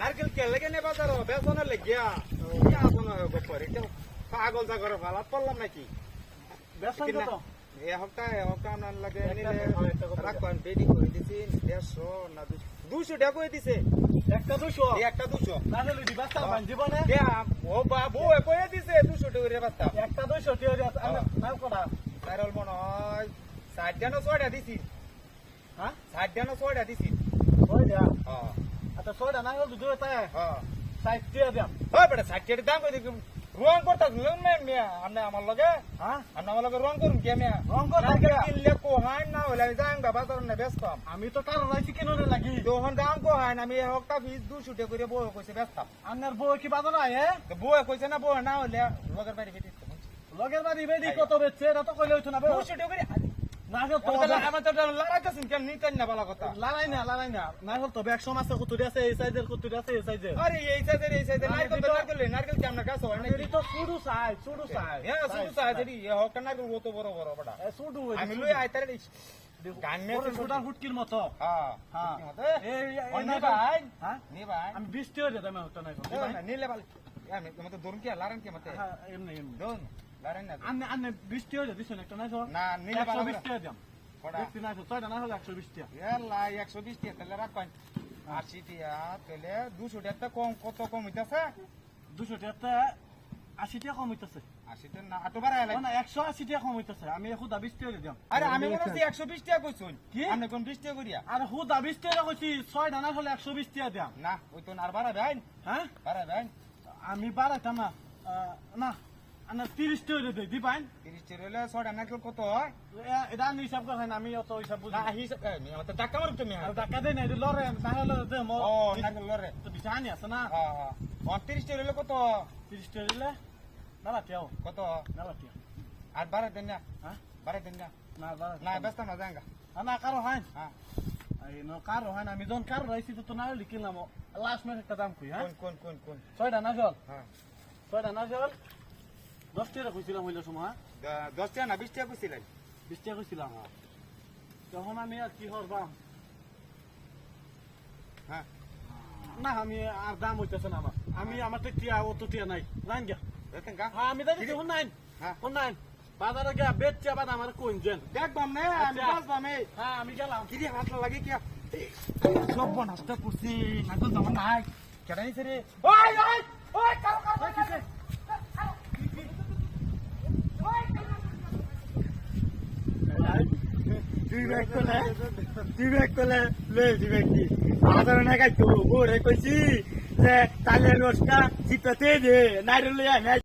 নারকেল কে লেগে নে বাজার বেসনের লেগিয়া গোপর এটা পাগল জাগর ভালাত পড়লাম নাকি বেসন কত এ হপ্তাহ আপনার লাগে রাখবেন বেডি করে দিছি 150 না 200 টাকা করে দিছে একটা 200 একটা 200 না হলে দিবাস্তা বান জীবনে ও বাবু কয়ে দিছে 200 টাকা করে বাস্তা একটা 200 টিয়া দিয়া নাও করা সাইরল মনে হয় 60 টাকা 6 দিছি হ্যাঁ 60 টাকা 6 দিছি ওই দিয়া হ্যাঁ আচ্ছা 6টা না হলে দুটো তাই হ্যাঁ 60 টিয়া দিয়া ওই বেটা 60 টাকা দাম কই দিছি রং করতাছ মিয়া আপনি আমার লগে হ্যাঁ আপনি আমার লগে রং করুন কে মিয়া রং করতাম নারকেল কে? কিনলে কোহান না হলে যাং বাজার না ব্যস্তাম আমি তো কারো রাইছি কেন লাগি তখন দাম কোহান আমি হকটা 200 টাকা করে বউ কইছে ব্যস্তাম আন্নার বউ কি বাদর আয়ে তো বউ কইছে না বউ না হলে লগের বাড়ি বেটি লগের বাড়ি বেদি কত বেচছে এটা তো কইলে হইতো না 200 টাকা করে না হল তো আমার তো লড়াইতেছেন কেন নিতেন না বলা কথা লড়াই না না হল তো ব্যাগ সমাজে কুতুরি আছে এই সাইজের কুতুরি আছে এই সাইজের আরে এই সাইজের নারকেল কি আমরা কাছে হয় না এটি তো সুডু সাইজ হ্যাঁ শুধু সাহায্য এই হকটা নারকেল কত বড় বড় বড় সুডু আমি লই আইতারে গান মে সুডা হুটকির মতো হ্যাঁ হ্যাঁ হ্যাঁ এই অন্য ভাই হ্যাঁ নি ভাই আমি 20 টাকা দিতাম হতো না নীলে ভাই আমি তোমাকে দরুন কি লারেন কি মতে হ্যাঁ এমনি দরুন লারেন না আন্নে 20 টাকা দিছ না একটা না না নীলে ভালো 120 টাকা দিম পড়া দেখছি না ছয়টা না হলে 120 টাকা ইয়াল্লা 120 টাকা তাহলে রাখবেন 80 টাকা তাহলে 200 টাকা কম কত কম হইতাছে 200 টাকা 80 টাকা কম হইতাছে 80 টাকা না আটো বাড়ায় লাগে না 180 টাকা কম হইতাছে আমি খুদা 20 টাকা দিম আরে আমি মনে হচ্ছে 120 টাকা কইছুন কি? আপনি কোন 20 টাকা করিয়া আর খুদা 20 টাকা কইছি ছয়টা না হলে 120 টাকা দিম না ওই তো আর বাড়া ভাই হ্যাঁ বাড়া ভাই আমি বাড়াইতাম না না আন্না 30 টাকা দেই দিবাইন 30 টাকা হলে 6 টাকা নারকেল কত হয় এটা আমি হিসাব করে না আমি অত হিসাব বুঝি না হিসাব আমি তো টাকা মারুম তুমি আর টাকা দেই না এটা লরে না হলে দে মো ও নারকেল লরে তো বিছানি আছে না হ্যাঁ হ্যাঁ 30 টাকা হলে কত 30 টাকা দিলে না লাটিয়াও কত না লাটিয়া আর বাড়া দেন না হ্যাঁ বাড়া দেন না না বাড়া না ব্যস্ত না যাঙ্গা না কারো হয় হ্যাঁ এই ন কারো হয় না আমি যখন কারো রাইছি তো না হলে কিনলাম লাস্ট ম্যাচ একটা দাম কই হ্যাঁ কোন ছয়টা না জল হ্যাঁ 6টা না জল 10 টাকা কইছিলাম হইলো সময় 10 টাকা না 20 টাকা কইছিলেন 20 টাকা কইছিলাম তখন আমি আর কি হরবাম হ্যাঁ না আমি আর দাম হইতেছে না আমার আমি আমার তো টিয়া অত টিয়া নাই জান গা দেখেন গা হ্যাঁ আমি দেখি হুন নাই হ্যাঁ হুন নাই বাজারে গিয়া বেচছে আবার আমার কোন জেন দেখবাম না আমি বাসবাম এই হ্যাঁ আমি গেলাম কি দিয়ে হাত লাগে কি সব নষ্ট করছি নাগল জামান নাই কেডা নিছে রে ওই কারো কিছে তুই ব্যাগ করলে লে দিবে কি বাজারে না গাইতো গোরে কইছি যে তালে লস্কা জিততে দে নাইরে লইয়া